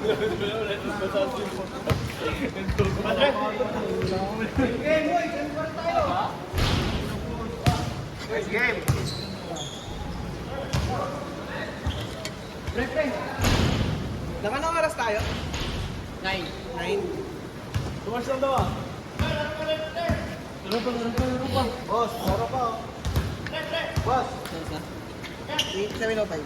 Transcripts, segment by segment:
First game. Pre. Naka anong oras tayo? 9. Tumas lang daw ah. Laro pa. Boss, laro pa. Boss. 7:05.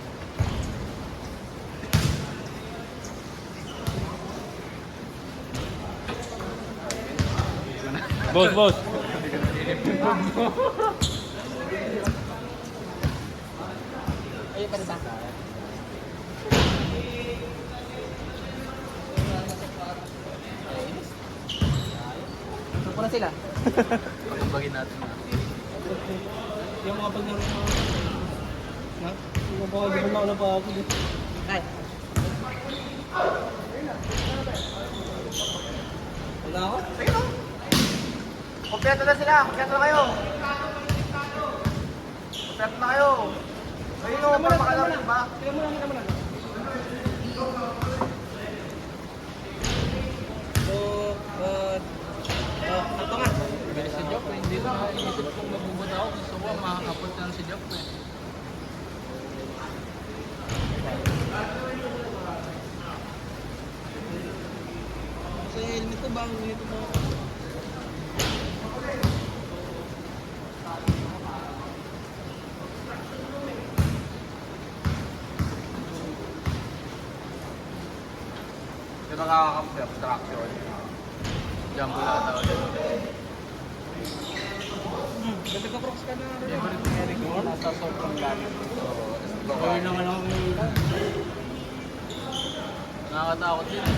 Boss. Ayun pa rin ba? Ano sila? Pagpagin natin na. Yung mga paglaro mo. Ha? Yung mga paglaro na pa ako. Ay. Wala ako? Sige no. Kompleto na sila. Kompleto na kayo. Kompleto na kayo. Ayun o, papakalaro ba? Tignan mo lang. Ito nga. Bilis si Jock, hindi na inisip kong mabubuta ako. Gusto ko makakapot lang si Jock. Sa helmet ko ba? Helmet ko. Yung nakakakampi, abstraction. Jumbo lang tawag yun. Ganda ka crocs ka na. Favorite ni Eric mo, nasa sobrang lalim. Gawin naman ako ng Nakakatakot din eh.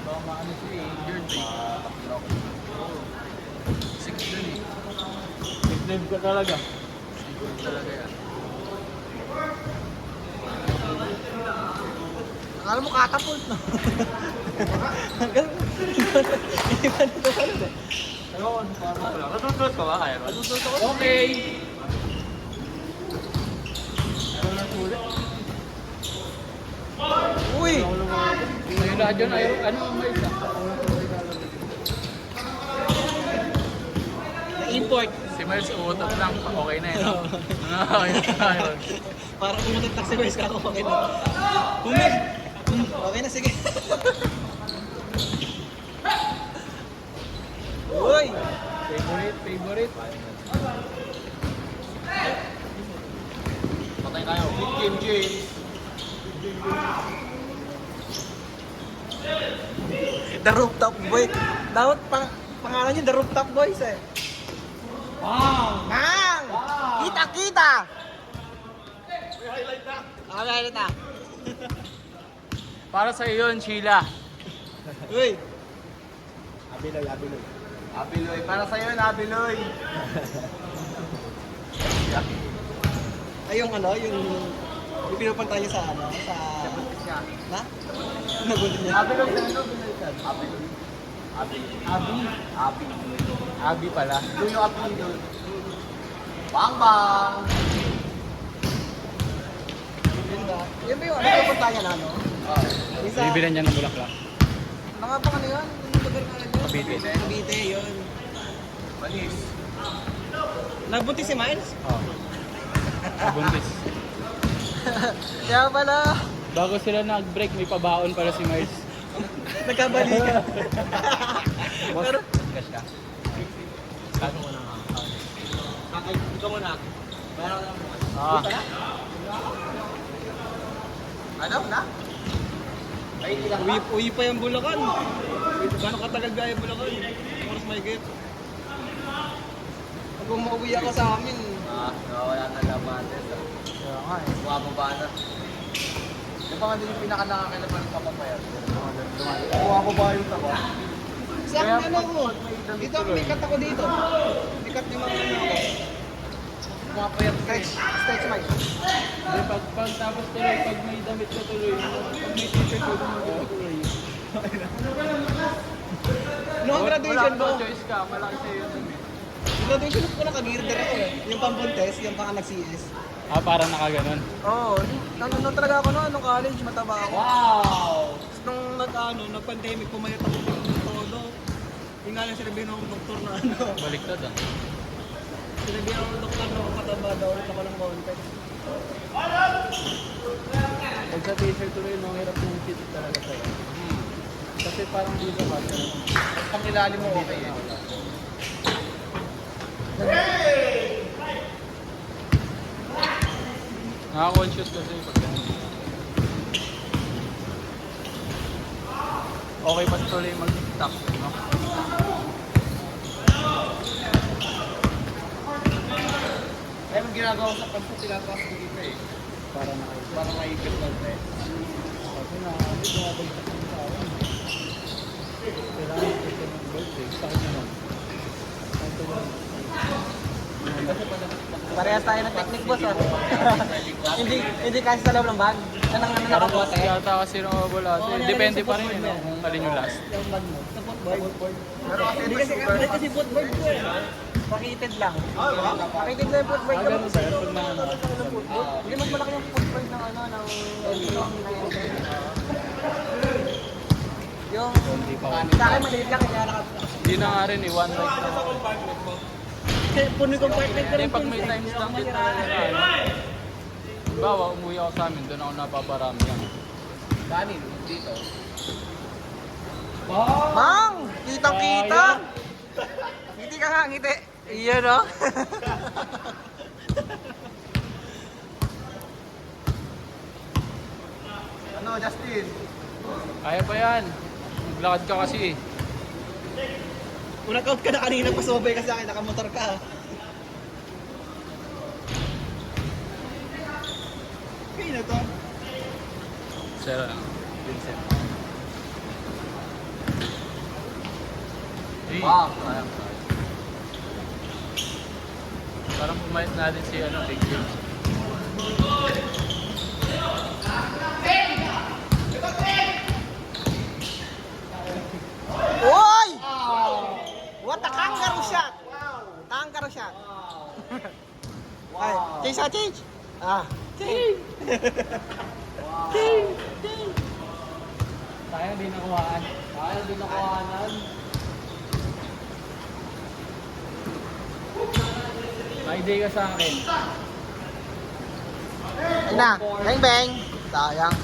Baka maano siya eh, injured eh. Six dun eh. nickname ka talaga. Siguro talaga yan. Akala mo catapult no? Hanggang hindi pa nito ka nun eh. Ewan, parang wala. Natutulot ka ba, Iron? Natutulot ako. Okay! Ano na sulit? Uy! Ayun lahat yun, ano ang may isa? Na-import. Si Miles uutot lang, okay na yun. Okay na yun. Parang umutot taxi boys ka ako. Okay na. Bumig! Okay na, sige. Uy! Favorite. Patay tayo. Big game, James. The Rooftop Boy. Dapat pangalan niyo The Rooftop Boys eh. Wow! Mang! Kita! May highlight na! Nakagalit na. Para sa iyo yun, Sheila. Uy! Abiloy. Abiloy. Para sa'yo yun, Abiloy. Ay, yung pinupunta niyo sa sa... Nabuntis niya. Na? Nabuntis niya. Abi lang sa Abi pala. Doon yung Abi doon. Bang! Yun ba yung pinupunta niya na, no? Isa. Bibilan niya ng bulaklak. Mga pang ano yun? Yung lugar na yun? Cavite. Cavite, yun. Manis. Nabuntis si Miles? Oo. Nabuntis. Kaya pala, Bago sila nag-break, may pabaon para si Miles. nagkabalikan. Pero, Cash ka? Kano mo na nga? okay, ikaw muna. Meron na naman. Ah. Ano na? Ay, uwi pa yung Bulacan. Gano'ng katagal ba yung Bulacan? Oras may get. Pag umuwi ako sa amin. Wala na laman. Kaya nga eh. Bumababa na. Yung pa nga din yung pinaka-nakakailaman ng kapapayat. Kuha ko ba yung taba? Sa akin ano ko? Dito, may cut ako dito. May cut yung mga ano ako. Pumapayat ka eh. Stretch mic. Hindi, pag tapos tuloy, pag may damit ka tuloy, pag may t-shirt ka tuloy. Noong graduation ko, choice ka, malaki sa'yo yung damit. graduation ko naka-girder ako eh. Yung pang-contest, yung pang-nag-CS. Ah, parang nakaganon. Oo, nanonood talaga ako noon, nung college, mataba ako. Wow! ano, nag-pandemic, pumayat ako ng todo. Yung nga lang sinabi ng doktor na ano. Baliktad ah. Sinabi ng doktor na pataba daw ulit ako ng konti. Pag sa t-shirt tuloy, no, hirap yung fit talaga sa'yo. Kasi parang dito ka. Pang ilalim mo okay eh. Nakaka-conscious kasi pag ganun. Okay pa tuloy mag-TikTok, no? Kaya ang ginagawa ko sa pagsa, tinataas ko dito eh. Para na Para maipit lang eh. kasi na, hindi bumabalik sa tao. Kailangan ito ng birthday. Saan naman? Saan ito naman? Parehas tayo ng technique, boss, ah. hindi kasi sa loob ng bag. Anong nakabote? Yata kasi ng wala. Depende pa rin yun, no? Kung alin yung last. Yung bag mo. Sa footboard. Pero kasi Hindi ito kasi super. kasi footboard ko eh. Pakitid lang. Pakitid lang yung footboard. Ganun ba yun? Pag na ano? Hindi mas malaki yung footboard ng ano, ng yung Hindi pa. sa akin maliit lang kaya Hindi na nga rin eh, one night na. puno kong partner ko Hindi, pag may times lang din talaga na ano. Bawa, umuwi ako sa amin, doon ako napaparami yan. Kanin, dito. Mang! Kitang-kita! Ngiti ka nga, ngiti. Iyan no? Ano, Justin? Kaya pa yan. Maglakad ka kasi eh. Unang-out ka na kanina, pasubay ka sa akin, nakamotor ka. Kaya na to. Sir, Vincent. Hey, Wow. parang pumayat natin si ano, Big James. Oy! What a kangaroo shot! Kangaroo shot. Ay, change ah, change. Ah, change. Sayang di nakuhaan. Sayang di nakuhanan. May day ka sa akin. Ayun na, bang bang. Sayang.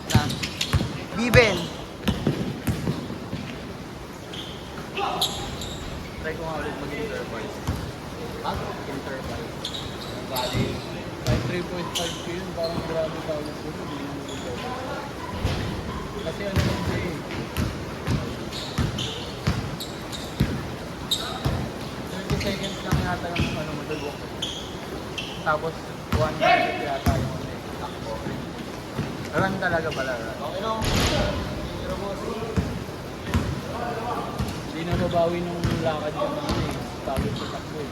Na. Biben. Try ko nga ulit mag-intervals. Ha? Interval. Bali, kahit 3.5 yun, parang grabe tawag ko. Hindi na mag-intervals. Kasi ano lang siya eh. 30 seconds lang yata yung ano mo dulwok. Tapos 1 minute yata yung ano eh, takbo. Run talaga pala. Run. Okay no? Hindi na mabawi nung lakad ka na ano eh. Tawag sa takbo eh.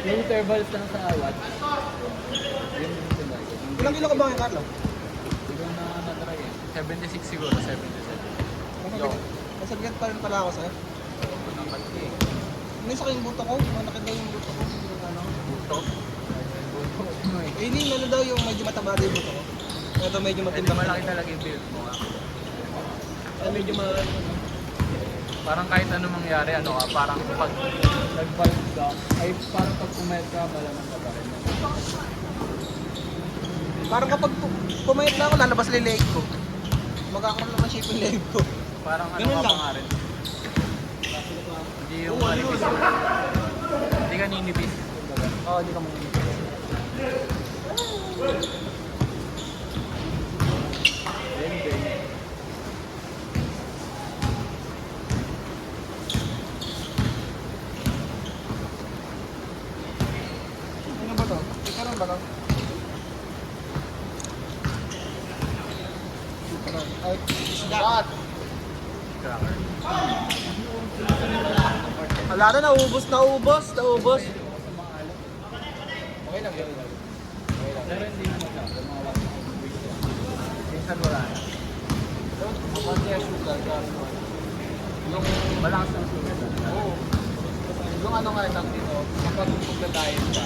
Yung intervals lang sa awat. Yun yung tinry ko. Ilang kilo ka ba ngayon, Carlo? Hindi ko na natry eh. 76 siguro, 77. Yo. Masagyan pa rin pala ako sa'yo. Unang pati eh. May sa yung buto ko, malaki daw yung buto ko. Yung ano. Buto. Buto eh. Eh, hindi, ano daw yung medyo mataba daw yung buto ko. Ito medyo Ito matimbang. malaki talaga yung build mo nga. Medyo malaki. Parang kahit ano mangyari, ano ka, parang pag nag-vibe ka, ay parang pag pumayat ka, malamang ka pa rin. Parang kapag pumayat na ako, lalabas yung leg ko. Magkakaroon naman shape yung leg ko. Parang ano Ganun ka lang. pa nga rin. Hindi yung manipis yun. Hindi ka ninipis. Oo, hindi ka mo. Then, then. Ano ba to? Ikaroon ba to? Ay, Shot! Cracker. wala na, naubos. Okay lang yun. Pero hindi na masyado. Mga wala. Minsan wala na. Kapag niya sugar, yung Malakas ng sugat. oo. Yung ano nga lang dito, kapag magda-diet ka,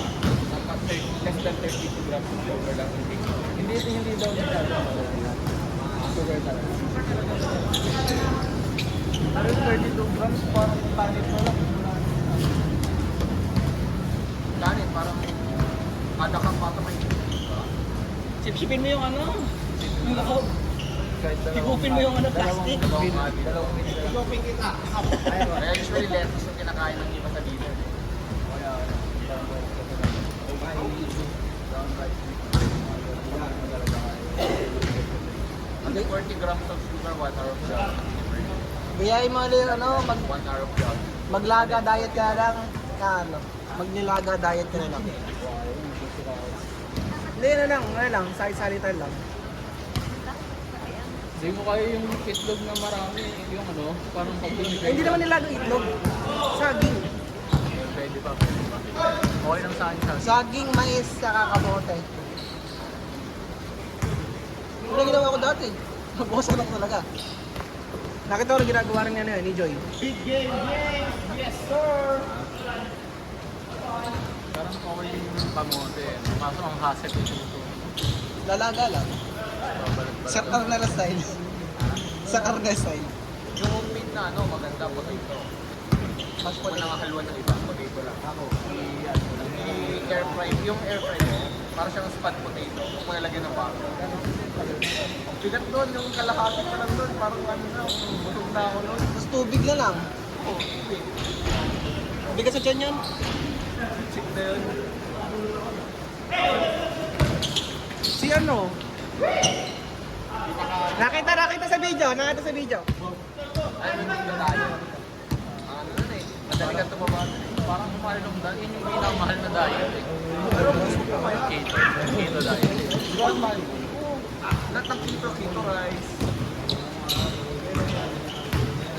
dapat less than 32 grams of sugar lang yung big. Hindi daw masyado. Sugar talaga. Pero yung 32 grams parang tanit mo lang. Ganit, parang kada kang bata may Sipsipin mo yung ano. Yung loob. Kahit Higupin mo yung ano, plastic. dalawang minute. Higupin kita. Kaya usually lettuce yung kinakain ng iba sa dealer. Kaya, Kasi 40 grams of sugar, 1 hour of jog. Biyahin mo ulit, ano, 1 hour of jog. maglaga diet ka lang. Ano, magnilaga diet ka na lang. Hindi na lang, salitan lang. Hindi mo kaya yung itlog na marami, yung ano, parang pag binigay. Hindi naman nilaga itlog. Saging. Pwede pa, pwede pa. Okay lang sa akin siya. Saging, mais, saka kamote. Ano ginawa ko dati? Nabukasan ako talaga. Nakita ko na ginagawa rin niya ni Joy. Big game, yes! Yes, sir! Parang okay yung kamote. Kaso ang hassle ito. Lalaga lang. Sa karnala style. Sa karga style. Yung homemade na ano, maganda potato. Mas po nangahalwa ng iba, potato lang. Ako, I-air fry, yung air fry mo, para siyang spot potato. Kung mo nalagyan ng bago. Bigat doon, yung kalahati pa lang doon, parang ano na, busog na ako doon. Tapos tubig na lang. Oh, wait. Bigat sa tiyan yan. Check na yun. Si ano? Nakita sa video. Ano yung tayo? Ano nun eh, madali kang tumaba nun eh. parang kumahal ng diet. Yun yung pinakamahal na diet eh. Pero gusto ko pa yung keto. Keto diet. One man. Lahat ng keto, keto rice.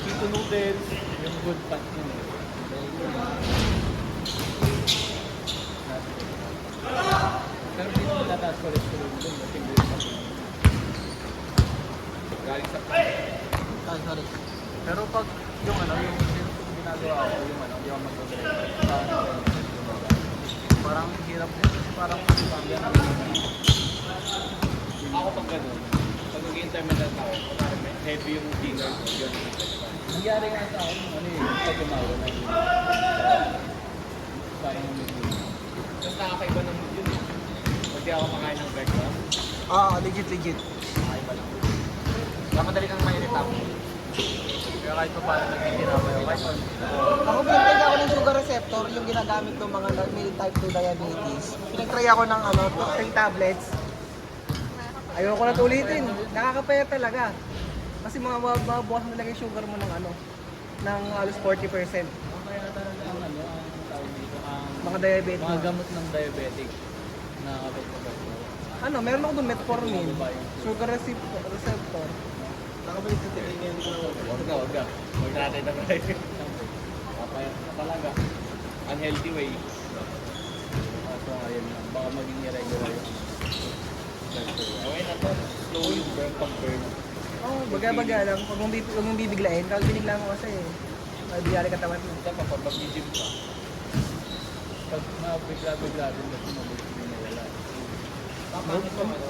Keto noodles, yung good fat yun eh. Pero hindi mo tataas cholesterol dun. Kasi good fat yun. Galing sa Sorry. Pero pag yung ano, yung ginagawa ko, yung ano, yung mag-breakfast, parang hirap din kasi parang pagyan ako pag gano'n. Pag nag-intermittent ako, kunwari may heavy yung dinner ko, yun. nangyari nga sa akin, ano eh, pag umawa na yun. Parang medyo. Tapos nakakaiba ng mood yun. Pag di ako makain ng breakfast, Legit. nakakaiba lang. Kaya madali kang ma-irritate. Kaya kahit pa paano nagtitirapan ako, kahit ano. Ako pinag ako ng sugar receptor, yung ginagamit ng mga may type 2 diabetes. Pinag-try ako ng 3 tablets. Ayoko na ulitin. Nakakapaya talaga. Kasi mababawas mo talaga yung sugar mo ng ng halos 40%. Kaya talaga ang ano, ang tawag dito, ang Mga diabetes. mga gamot ng diabetic na kapag Meron ako doon metformin. Sugar receptor. Nakabalik sa tingin ko na Huwag ka. Huwag natin na tayo. Papayat na talaga. Unhealthy way. So ayun lang, baka maging irregular yung Okay na to. Slowly burn pag burn. baga-baga lang. Huwag mong bibiglain. Kapag binigla mo kasi, biyari katawan mo. Ito pa, pag mag-gym ka, pag mabigla-bigla din kasi mabilis din nawala.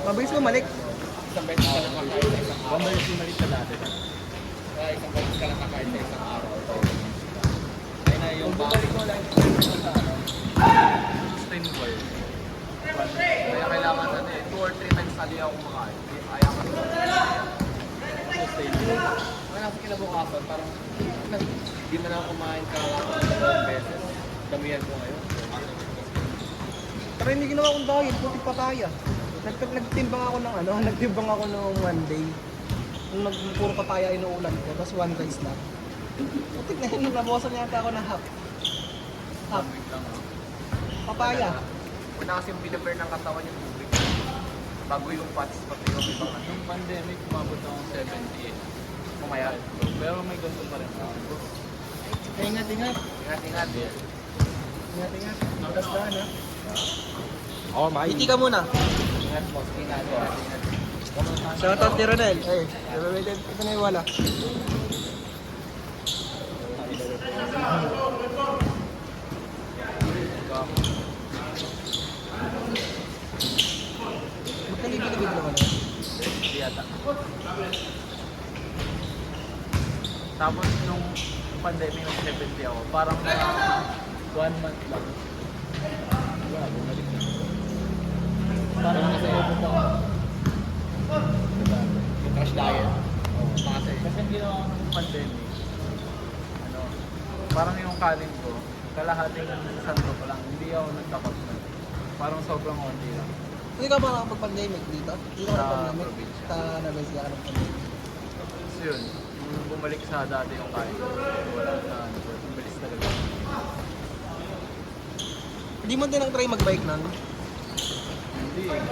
Mabilis bumalik. isang beses ka lang kakain sa isang araw. Mabilis din malit sa dati. Kaya isang beses ka lang kakain sa isang araw. Kaya na yung Kung bumalik ko lang sa ano, stream boy. Kaya kailangan 2 or 3 times a day ako kumakain. Ayaw ko ito. Kaya nasa kinabukasan, parang hindi man ako kumain ka lang beses. Damihan ko ngayon. Pero hindi ginawa kong diet, puti papaya. Nagtimbang ako ng one day. Nung puro papaya inuulan ko, tapos 1 rice lang. Puti na yun, nabawasan yata ako ng half. Half. Papaya. Una kasi yung binaburn ng katawan yung tubig. Bago yung fats, pati yung ibang ano. Nung pandemic, umabot akong 78. Pumayat. Pero may gusto pa rin ako. Ingat-ingat. Ingat-ingat. Ingat. Magdasdahan ha. Iti ka muna. Ingat po. Ingat. Ingat. Shoutout ni Ronel. Ito na yung wala. Tapos nung pandemic, nag-70 ako. Parang na 1 month lang. Wala, bumalik na. Parang nakasalubot ako. Diba? Yung crash diet. Kasi, Kasi ang ginawa ko ng pandemic, ano, parang yung kanin ko, kalahating santo pa lang, hindi ako nagtakot na. Parang sobrang konti lang. Hindi ka ba nakapag-pandemic dito? Hindi ka Sa nakapag-pandemic? probinsya. Sa Nueva Ecija ka ng pandemic. So yun, nung bumalik sa dati yung kain ko, wala na, ano, ang bilis talaga. Hindi mo din ang try mag-bike nun? Hindi eh.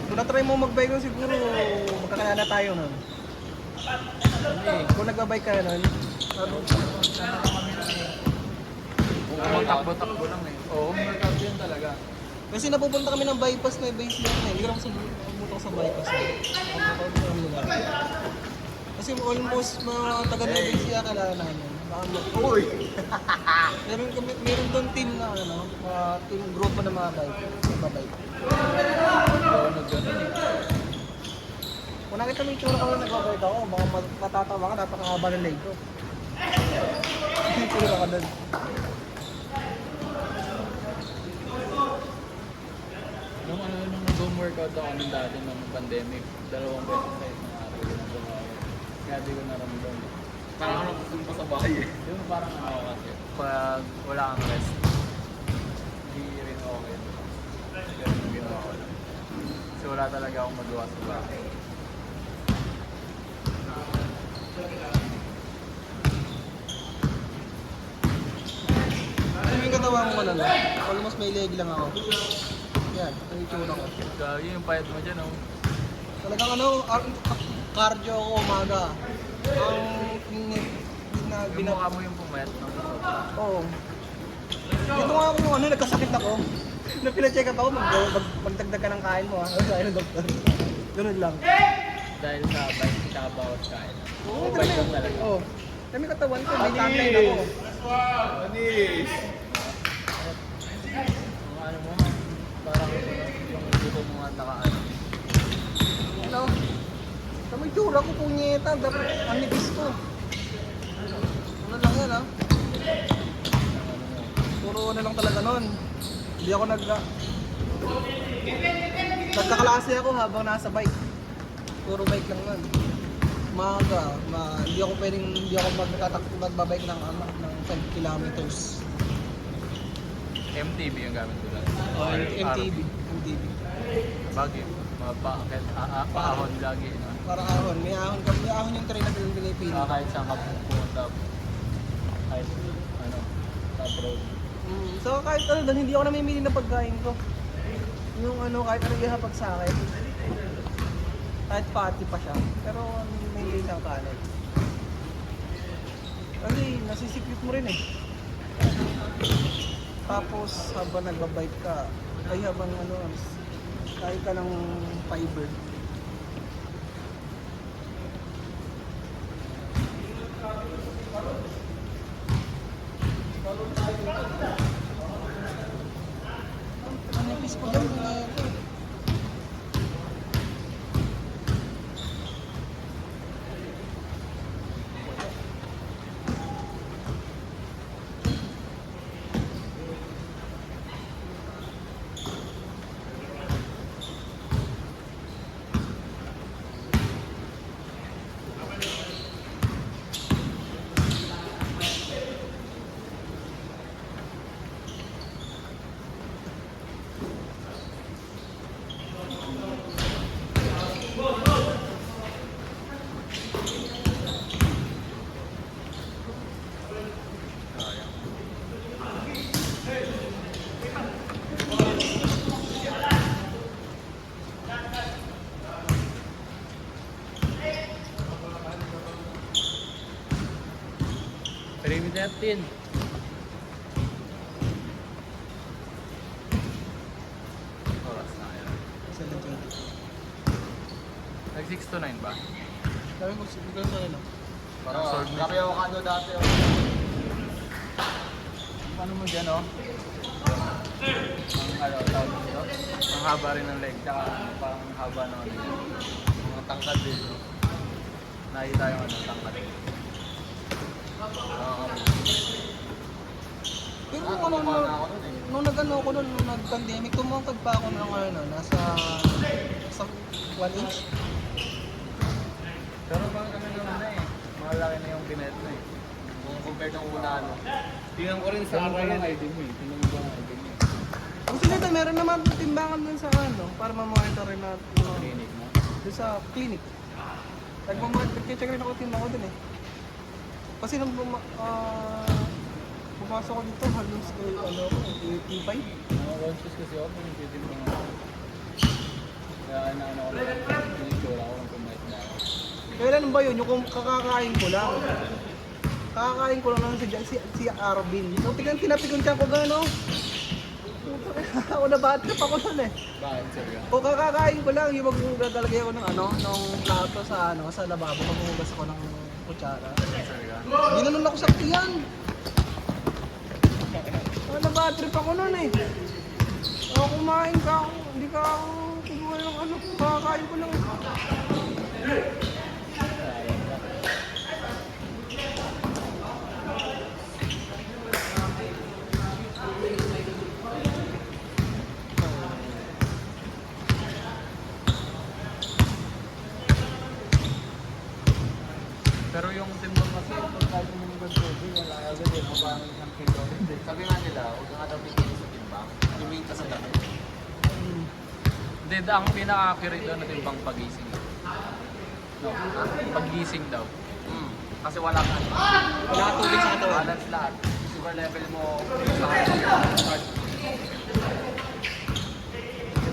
Kung na-try mo mag-bike nun, siguro magkakilala tayo nun. Hindi eh. Kung nag-bike ka nun, Ano kami na eh. Kung takbo-takbo lang eh. Oo, workout yun talaga. kasi napupunta kami ng bypass na base lang eh. Hindi ko lang pumunta sa bypass na. Napupunta kami lugar. Kasi almost mga taga Nueva Ecija kilala namin. Baka uy! meron doon team na ano, mga team grupo ng mga bike. Mga bike. Hindi ako nag-ganun eh. Kung nakita mo yung tsura ko na nag-bike ako, baka matatawa ka, napakahaba ng leg ko. Yung tsura ka doon. Nung nung workout ako nung dati nung pandemic, 2 beses sa isang araw yun ang gumawa ko. Kaya di ko naramdam. Parang ako napupunta sa bahay eh. Yung parang ako kasi, pag wala kang rest, hindi rin okay. Ganun yung ginawa ko lang. Kasi wala talaga akong magawa sa bahay. Ano yung katawan mo na almost may leg lang ako. Yan, ang itsura ko. Gagi yung payat mo dyan, oh. Talagang ano, cardio ako umaga. Ang Yung mukha mo yung pumayat ng sobra. Oo. Dito nga ako ano, nagkasakit ako. Nung pina-check up ako, magdagdag ka ng kain mo ha. Ano sabi ng doktor? Ganun lang. Dahil sa bike, tsaka bawat kain. Oo, Bike lang talaga. Oo. Dami katawan ko, may tatay na ako. Anis! Yung ano mo, parang yung buto mo nga nakaano. Ano? Sa may tsura ko, punyeta. Dapat ang nipis ko. Ano lang yan ha? Puro ano lang talaga nun. Hindi ako nagkaklase ako habang nasa bike. Puro bike lang nun. Hindi ako magbabike ng 5 kilometers. MTB yung gamit ko lang. MTB. Bagay. Paahon lagi. No? Para ahon. May ahon yung train na Pilipinas. Kahit saan ka pumunta. Kahit ano, top road. So kahit ano doon, hindi ako namimili ng pagkain ko. Yung ano, kahit ano ihapag sa akin. Kahit pati pa siya. Pero may isang kanin. Kasi nasisikip mo rin eh. Tapos habang nagbabike ka, ay habang ano, kahit ka ng fiber. Ang nipis ko dyan, Perimeter natin. Oras na kaya. 7:20. Nag 6 to 9 ba? Sabi ko, siguro sa ano? Parang sword miss. Kami ako ano dati. Paano mo dyan, oh? Ang ano, tawag nito? Ang haba rin ng leg, tsaka parang haba ng ano yun. Mga tangkad din. Nakita yung ano, tangkat. Pero nung nag-ano ako nun, nung nag-pandemic, tumungkad pa ako ng ano, nasa 1 inch. Pero bang kami naman na eh. Malaki na yung binet na eh. Kung compared ng una, ano. Tingnan ko rin sa Tingnan ko akin lang ng ID mo eh. Tingnan mo ba ang ID mo? Gusto nito, meron naman timbangan dun sa ano, para mamonitor rin na Clinic mo. dun sa clinic. Nag-check rin ako timbang ko dun eh. Kasi nung pumasok ko dito, halos ano, 85. Conscious kasi ako kung pwede mo nga. Kaya ano ko lang. Pinicture ako kung pumayat na ako. Kailan ba yun? Yung kakakain ko lang. Kakakain ko lang lang si Arvin. So, tinapikunsyan ko gano'n. Ako na bad trip ako nun eh. Bakit sir ka? O kakakain ko lang, yung maggagalagay ako ng ano, ng plato sa ano, sa lababo, maghuhugas ako ng kutsara. Sir ka? Ginanon ako sa tiyan. Ako na bad trip ako nun eh. Ako kumain ka ako, hindi ka ako kumuha ng ano, kakakain ko lang. Pero yung timbang kasi, kung kahit mo yung ganito, wala agad eh. Mabangin ng kilo. Sabi nga nila, huwag ka nga daw pipili sa timbang. Tumingin ka sa damit. Hindi, ang pinaka-accurate daw na timbang pagising. No, pagising daw. Kasi wala ka. Wala ka tubig sa katawan. Balance lahat. Sugar level mo sa heart.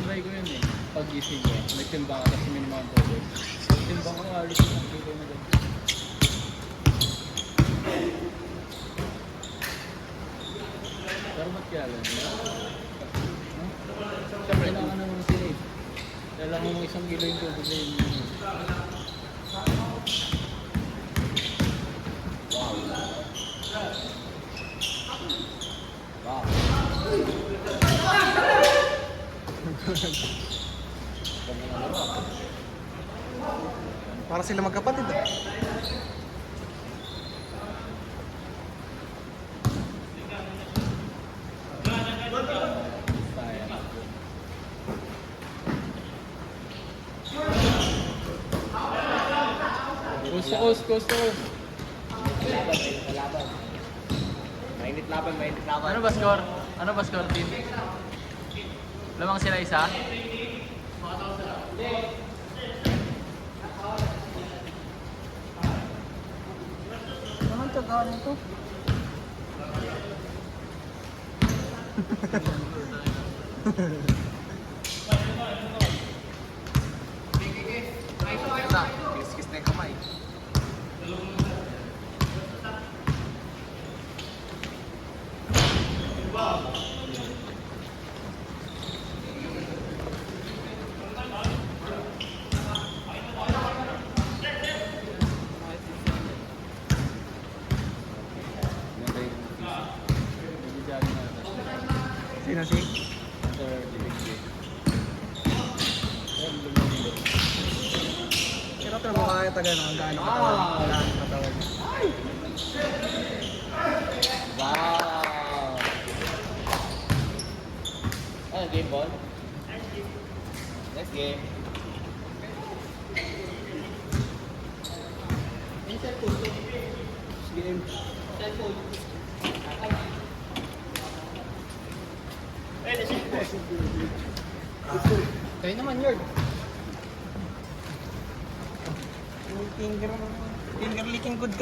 Try ko yun eh. Pagising ko, may timbang kasi minimum ang tubig. Timbang ko, alis ng kilo na ganito. Pero ba't kaya lang? Siyempre, kailangan naman sila eh. Kailangan mo 1 kilo yung tubig na yun. Wow. Para sila magkapatid eh. Coast to coast. Mainit laban. Ano ba score team? Lamang sila isa? Naman tsagaan ito. Isa, kiss na yung kamay. Sino si? Pero ito mo kaya taga ng gaano katawan. Wala ang katawan. Wow! Ano, game ball? Next game. Game. Kayo naman yun. Finger licking good ka.